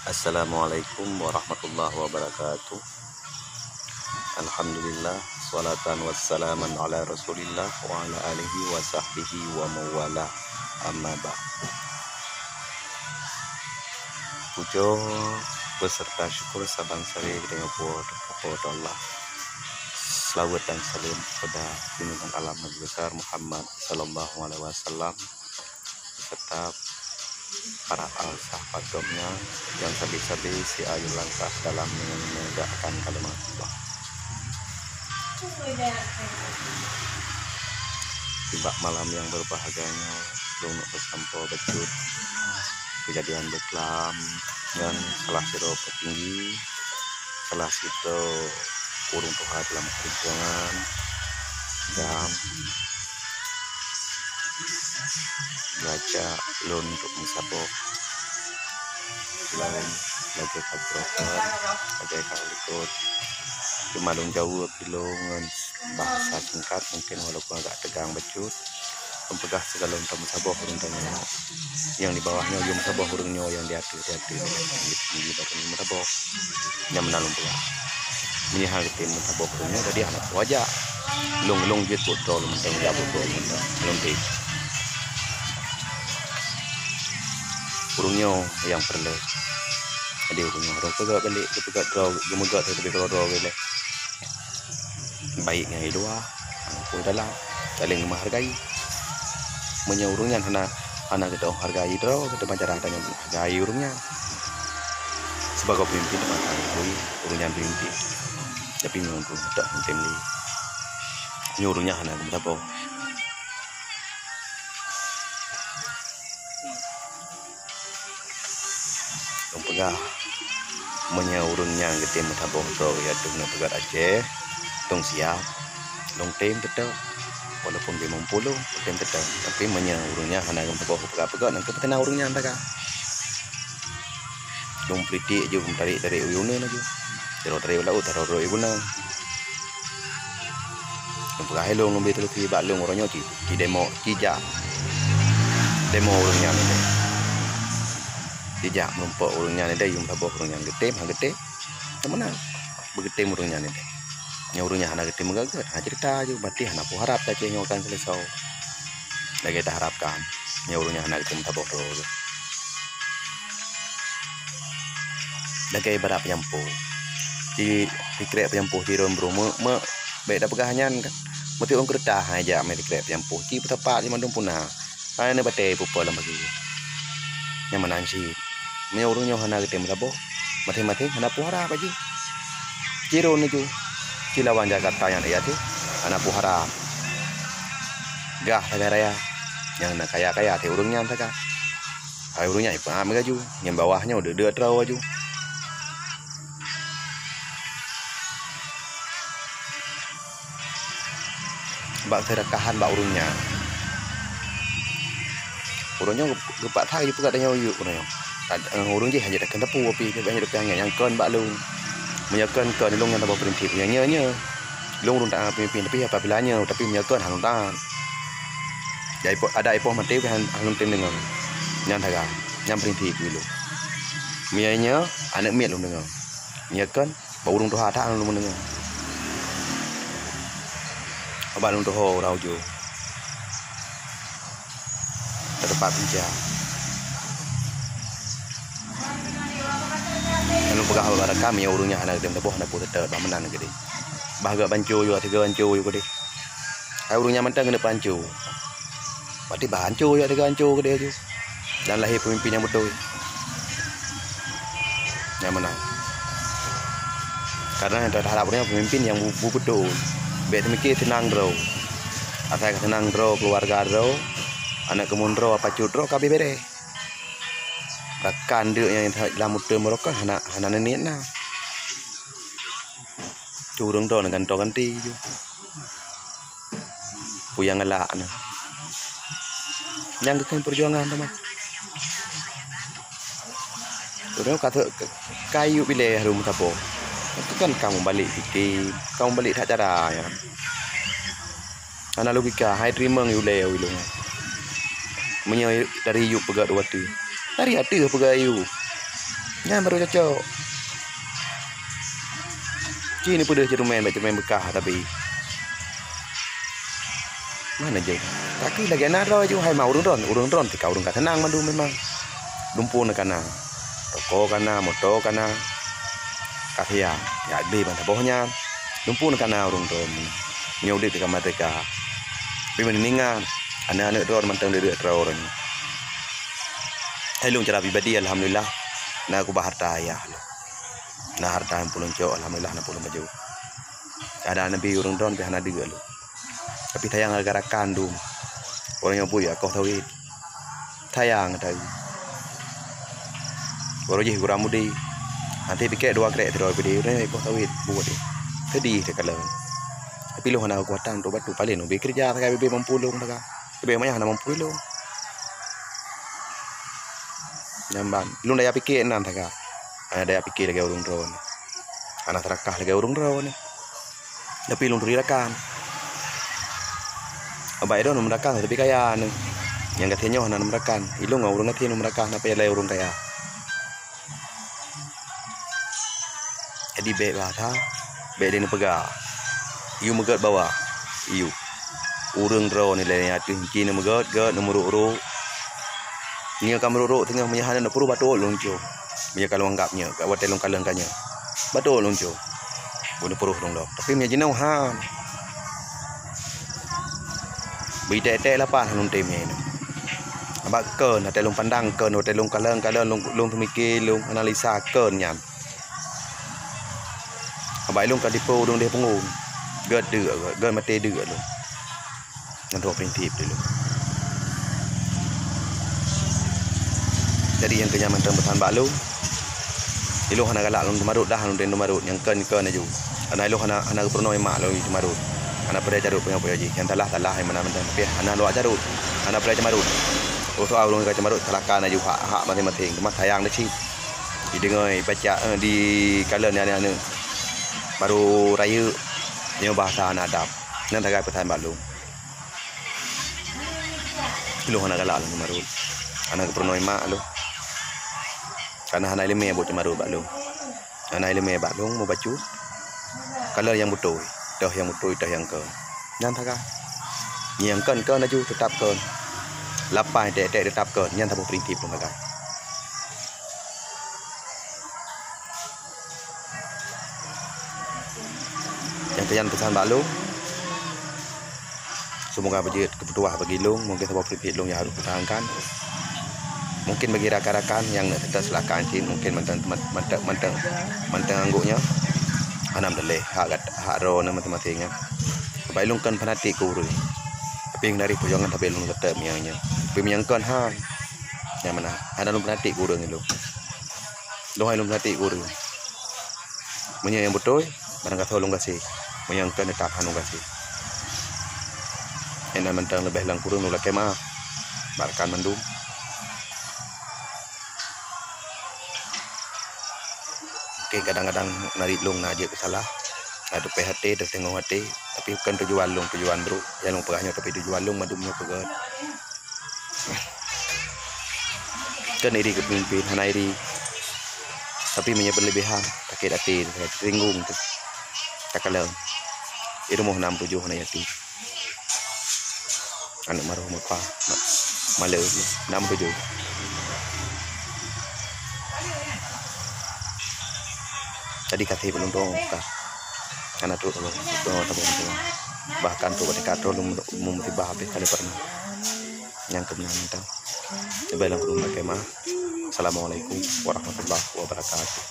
Assalamualaikum warahmatullahi wabarakatuh. Alhamdulillah, salatan wassalaman ala rasulillah wa ala alihi wa sahbihi wa mawala, amma ba'd. Pujo beserta syukur sabang sari dengan kepada Allah. Selawat dan salam kepada junjungan alam Nabi besar Muhammad sallallahu alaihi wasallam serta para sahabat-sahabatnya yang sabi-sabi si ayu langkah dalam menegakkan kalimat Allah. Tiba malam yang berbahagianya lunuk bersampo becut kejadian beklam dan salah siro petinggi salah situ urung tuha dalam perjuangan dan baca lun untuk mensabok lain lagi kabrokan lagi kalikut cuma lung jauh pilungan bahasa singkat mungkin walaupun agak tegang becut mempegah segala untuk mensabok urungnya yang di bawahnya yang mensabok urungnya yang di atas tinggi baru mensabok yang menalung pegah ini hal itu mensabok urungnya tadi anak wajah lung jit botol menteng ya botol menteng lung teh urungnya yang perlu ada urungnya roh pegak balik pegak draw gemegat tapi kalau draw balik baiknya itu aku dalam saling menghargai menyaurungnya karena kita hargai draw kita pacar adanya hargai urungnya sebagai pemimpin menghargai urungnya pemimpin tapi menunggu tak temli nyuruhnya karena kita bawa pegah menyaurungnya gitu metabok draw ya dengan pegat Aceh tong siap long tem tetap walaupun dia mempuluh tem tetap tapi menyaurungnya karena metabok pegat nanti petena urungnya antara dong priti aja dari uyune lagi dari laut taruh ibuna pegah helong ngombe telu ki balung orangnya ki demo kijak demo urungnya dijak menumpuk urungnya ni yung tabok urungnya gede teman begitu urungnya ni nyurungnya anak gede mengaget cerita aja berarti anak aku harap saja yang akan selesai lagi kita harapkan nyurungnya anak gede tabok urung lagi berapa nyampu di krep nyampu di rombro me beda pegahannya kan mesti orang kereta aja me di krep nyampu ci tepat di mandung punah ana bate pupo lam bagi yang menansi menyuruhnya hana gede melabo mati hana puhara baju ciro niku cilawan Jakarta yang dia tuh anak puhara gah negara ya yang nak kaya teh urungnya antaka hai urungnya ipam gaju yang bawahnya udah dua terau aju bak serakahan bak urungnya gepak thai juga ada nyawa urungnya urung je hanya dekat tepu api ke banyak dekat yang kon bak lung menyakan kon lung yang tabak prinsip nya lung rung tak pemimpin tapi apabila nya tapi menyakan halung tan jadi ada ipoh mati halung tim dengan yang daga yang prinsip dulu mianya anak miat lung dengan menyakan bau urung tuha tak lung dengan abang lung tuho rau jo terdapat pinjam anu pegah barang kami urungnya anak dem teboh anak putet bamenan gede bahagia bancu yo tiga bancu yo gede ai urungnya mentang kena bancu berarti bancu yo tiga bancu gede aja dan lahir pemimpin yang betul yang menang karena yang terharapnya pemimpin yang betul biar mikir tenang bro asal tenang bro keluarga bro anak kemun bro apa cudro kabe bere rakan dia yang dalam muda mereka anak nenek na curung do dengan to ganti ju puyang ngelak na yang kekan perjuangan teman udah kata kayu pilih rumah tapo itu kan kamu balik fikir kamu balik tak cara ya ana logika hai terima ngule wilung menye dari yuk pegat waktu dari hati pegat yuk Nya baru cocok. Ini pun dah cermin bekah tapi mana je. Tapi lagi naro je hai mau urung ron tika urung ka tenang mandu memang. Lumpun kana. Toko kana, moto kana. Kafia, ya be ban tabohnya. Lumpun kana urung ron. Nyaudik tika mateka. Tapi meningan anak-anak ron mantang dia ron. Hai lung cara pribadi alhamdulillah. Nah aku harta ya. Nah harta yang pulun cok alhamdulillah na pulun baju. Ada nabi urung ron pihana diga lu. Tapi tayang gara kandung. Orang yang punya kau tahu tayang tadi. Baru je kurang mudi. Nanti pikir dua krek terus bedi ni kau tahu buat dia. Sedih dia kalau. Tapi lu hana kuatan tu batu paling nu bekerja tak bebe mampulung tak. Bebe maya hana mampulung. Nyamban. Lu dah pikir nan tak. Ada pikir lagi urung ron. Anak terakah lagi urung ron. Tapi lu rirakan. Abai do numrakan tapi kaya anu. Yang katanya hana numrakan. Ilung urung katanya numrakan apa yang urung kaya. Jadi be bahasa be dia pega. Iu megat bawa. Iu. Urung ron ni lain atu cina megat nomor uru. Ni akan meruruk tengah menyahan nak puru batul longco. Dia kalau anggapnya kat hotel long kaleng kanya. Batul longco. Boleh puru dong dok. Tapi punya jenau han. Bida-ida lapan hanun temnya ini. Abak ken, hotel long pandang ken, hotel long kaleng long mikir long analisa ken nyam. Abak long kadipo dong dia pengung. Gad mati dua long. Yang tua prinsip dulu. Jadi yang kenyaman tempat balu. Ilu hana galak long marut dah long den marut yang ken aju. Ana ilu hana pernah emak long marut. Anak pernah jarut punya ji. Yang talah yang mana tapi anak luar jarut. Anak pernah marut. Oh soal long ka marut talakan aju hak masing-masing. Cuma sayang dah sih. Didengar baca di kalen ni anu. Baru raya nyo bahasa anak adab. Nan tagai pesan balu. Ilu hana galak long marut. Anak pernah emak lu. Karena anak ilmu buat marut balu. Anak ilmu balu mau bacu. Kalau yang betul, dah yang betul dah yang ke. Jangan tak. Yang kan aju tetap kan. Lapai dek tetap kan. Jangan tak prinsip pun tak. Yang pesan balu. Semoga berjaya kebutuhan bagi long. Mungkin sebab prinsip long yang harus pertahankan. Mungkin bagi rakan-rakan yang tetap selakan cin mungkin mentang angguknya anam daleh hak ro na masing-masingnya baik lung kan fanatik guru tapi yang dari perjuangan tapi lung tetap miangnya tapi miangkan ha yang mana ada lung fanatik guru ni lu hai lung fanatik guru punya yang betul barang kata lung kasih miangkan tetap hanung kasih enak mentang lebih lang kurung lu kemah barkan mandum. Okay, kadang-kadang narik long nak je salah. Ada PHT, ada tengok hati. Tapi bukan tujuan long, tujuan bro. Yang long pegahnya tapi tujuan long madumnya pegat. Kan iri kepemimpin, hana iri. Tapi punya berlebihan, sakit hati, teringgung tu. Tak kalah. Itu mau 67 hana yati. Anak maruh mapa, malu 67. Jadi kasih belum dong kah? Karena tu bahkan tu ketika tu mumtibah habis kali pernah yang kebenaran itu. Coba dalam rumah kemah. Assalamualaikum warahmatullahi wabarakatuh.